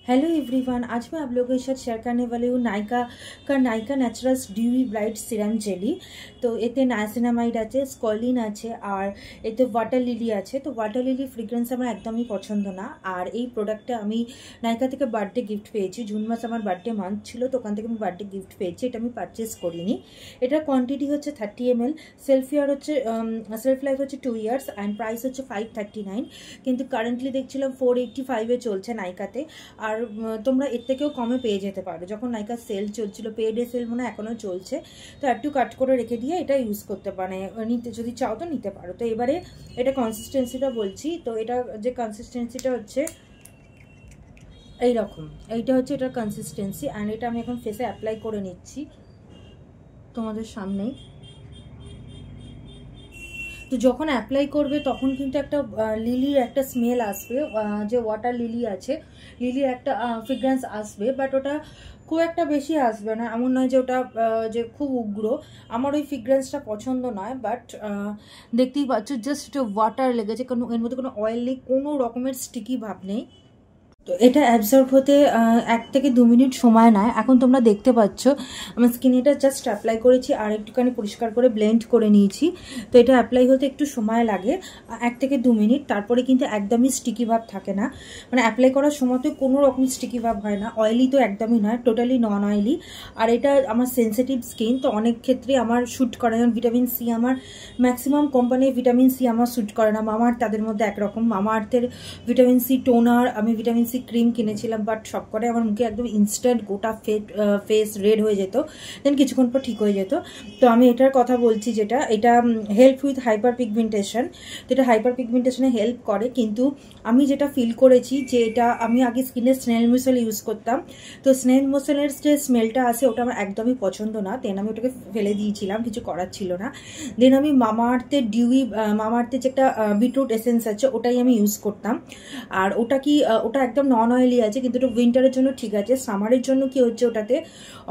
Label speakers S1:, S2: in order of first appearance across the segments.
S1: Hello everyone, आज मैं आप लोगों के साथ शेयर करने वाली हूँ Nykaa naturals dewy bright serum jelly. तो एते नाइसिनामाइड आछे, स्कलिन आछे और एते वाटार लिली आछे। तो वाटार लिली फ्रेग्रेंस আমার একদমই পছন্দ না। আর এই প্রোডাক্টটা আমি নাইকা থেকে বার্থডে গিফট পেয়েছি। জুন মাস আমার বার্থডে মান্থ ছিল, তো ওখান থেকে আমি বার্থডে গিফট পেয়েছি। এটা আমি পারচেজ করিনি। এটার কোয়ান্টিটি হচ্ছে 30 ml, সেলফ লাইফ হচ্ছে 2 ইয়ার্স অ্যান্ড প্রাইস হচ্ছে 539। কিন্তু কারেন্টলি দেখছিলাম 485 চলছে নাইকাতে। আর তোমরা এর থেকেও কমে পেয়ে যেতে পারো। যখন নাইকা সেল চলছিল, পেড সেল মনে এখনো চলছে, তো একটু কাট করে রেখে দিয়ে এটা ইউজ করতে পারে, নিতে যদি চাও তো নিতে পারো। তো এবারে এটা কনসিস্টেন্সিটা বলছি। তো এটা যে কনসিস্টেন্সিটা হচ্ছে এইরকম, এইটা হচ্ছে এটার কনসিস্টেন্সি। অ্যান্ড এটা আমি এখন ফেসে অ্যাপ্লাই করে নিচ্ছি তোমাদের সামনেই। তো যখন অ্যাপ্লাই করবে তখন কিন্তু একটা লিলির একটা স্মেল আসবে, যে ওয়াটার লিলি আছে, লিলির একটা ফ্রেগ্রেন্স আসবে। বাট ওটা খুব একটা বেশি আসবে না, এমন নয় যে ওটা যে খুব উগ্র। আমার ওই ফ্রেগ্রেন্সটা পছন্দ নয়। বাট দেখতেই পাচ্ছ জাস্ট এটা ওয়াটার লেগেছে, কারণ এর মধ্যে কোনো অয়েল নেই, কোনো রকমের স্টিকি ভাব নেই। তো এটা অ্যাবজর্ব হতে 1 থেকে 2 মিনিট সময় নেয়। এখন তোমরা দেখতে পাচ্ছ আমার স্কিনে এটা জাস্ট অ্যাপ্লাই করেছি আর একটুখানি পরিষ্কার করে ব্লেন্ড করে নিয়েছি। তো এটা অ্যাপ্লাই হতে একটু সময় লাগে, 1 থেকে 2 মিনিট। তারপরে কিন্তু একদমই স্টিকি ভাব থাকে না, মানে অ্যাপ্লাই করার সময় তো কোনো রকম স্টিকি ভাব হয় না। অয়েলি তো একদমই নয়, টোটালি নন অয়েলি। আর এটা আমার সেন্সিটিভ স্কিন, তো অনেক ক্ষেত্রে আমার শ্যুট করে। যেমন ভিটামিন সি, আমার ম্যাক্সিমাম কোম্পানির ভিটামিন সি আমার শ্যুট করে না। মামাআর্থ তাদের মধ্যে একরকম, মামাআর্থের ভিটামিন সি টোনার, আমি ভিটামিন সি ক্রিম কিনেছিলাম, বাট সবকটাই আমার মুখে একদম ইনস্ট্যান্ট গোটা ফেস রেড হয়ে যেত, দেন কিছুক্ষণ পর ঠিক হয়ে যেত। তো আমি এটার কথা বলছি, যেটা এটা হেল্প উইথ হাইপার পিগমেন্টেশন। তো এটা হাইপার পিগমেন্টেশনে হেল্প করে। কিন্তু আমি যেটা ফিল করেছি যে এটা আমি আগে স্কিনে স্নেল মুসেল ইউজ করতাম, তো স্নেল মুসেলের যে স্মেলটা আছে ওটা আমার একদমই পছন্দ না। দেন আমি ওটাকে ফেলে দিয়েছিলাম, কিছু করার ছিল না। দেন আমি মামাআর্থের মামাআর্থের যে একটা বিটরুট এসেন্স আছে ওটাই আমি ইউজ করতাম। আর ওটা একদম নন অয়েলি আছে, কিন্তু ওটা উইন্টারের জন্য ঠিক আছে। সামারের জন্য কি হচ্ছে, ওটাতে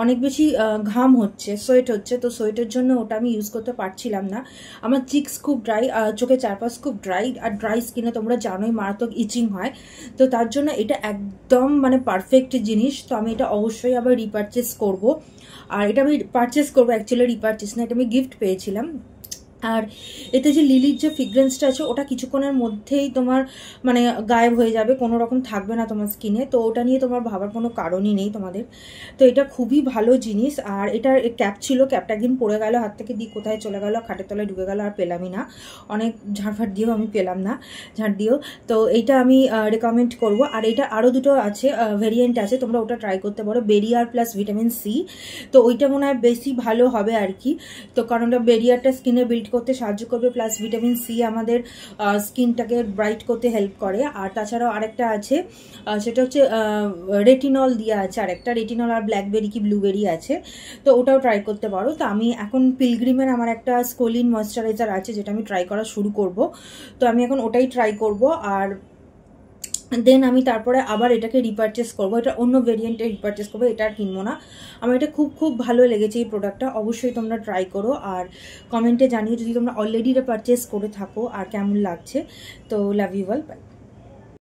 S1: অনেক বেশি ঘাম হচ্ছে, সোয়েট হচ্ছে। তো সোয়েটের জন্য ওটা আমি ইউজ করতে পারছিলাম না। আমার চিক্স খুব ড্রাই, চোখের চারপাশ খুব ড্রাই, আর ড্রাই স্কিনে তোমরা জানোই মারাত্মক ইচিং হয়। তো তার জন্য এটা একদম মানে পারফেক্ট জিনিস। তো আমি এটা অবশ্যই আবার রিপারচেস করব। আর এটা আমি পারচেস করবো, অ্যাকচুয়ালি রিপারচেস না, এটা আমি গিফট পেয়েছিলাম। আর এতে যে লিলির যে ফ্রেগ্রেন্সটা আছে ওটা কিছুক্ষণের মধ্যেই তোমার মানে গায়েব হয়ে যাবে, কোনো রকম থাকবে না তোমার স্কিনে। তো ওটা নিয়ে তোমার ভাবার কোনো কারণই নেই তোমাদের। তো এটা খুবই ভালো জিনিস। আর এটার ক্যাপ ছিল, ক্যাপটা একদিন পড়ে গেল হাত থেকে, দিয়ে কোথায় চলে গেল, খাটের তলায় ঢুকে গেল, আর পেলামই না। অনেক ঝাড়ফাট দিয়েও আমি পেলাম না, ঝাড় দিয়েও। তো এইটা আমি রেকমেন্ড করব। আর এটা আরও দুটো আছে, ভেরিয়েন্ট আছে, তোমরা ওটা ট্রাই করতে পারো, বেরিয়ার প্লাস ভিটামিন সি। তো ওইটা মনে হয় বেশি ভালো হবে আর কি। তো কারণ ওটা বেরিয়ারটা স্কিনে বিল্ড করতে সাহায্য করবে, প্লাস ভিটামিন সি আমাদের স্কিনটাকে ব্রাইট করতে হেল্প করে। আর তাছাড়াও আরেকটা আছে, সেটা হচ্ছে রেটিনল দিয়ে আছে, আরেকটা রেটিনল আর ব্ল্যাকবেরি কি ব্লুবেরি আছে, তো ওটাও ট্রাই করতে পারো। তো আমি এখন পিলগ্রিমের আমার একটা স্কলিন ময়েশ্চারাইজার আছে, যেটা আমি ট্রাই করা শুরু করব। তো আমি এখন ওটাই ট্রাই করব। আর দেন আমি তারপরে আবার এটাকে রিপারচেস করবো, এটা অন্য ভেরিয়েন্টে রিপারচেস করবো, এটা আর কিনবো না। আমার এটা খুব খুব ভালো লেগেছে এই প্রোডাক্টটা, অবশ্যই তোমরা ট্রাই করো। আর কমেন্টে জানিও যদি তোমরা অলরেডি এটা পারচেস করে থাকো আর কেমন লাগছে। তো লাভ ইউ অল, বাই।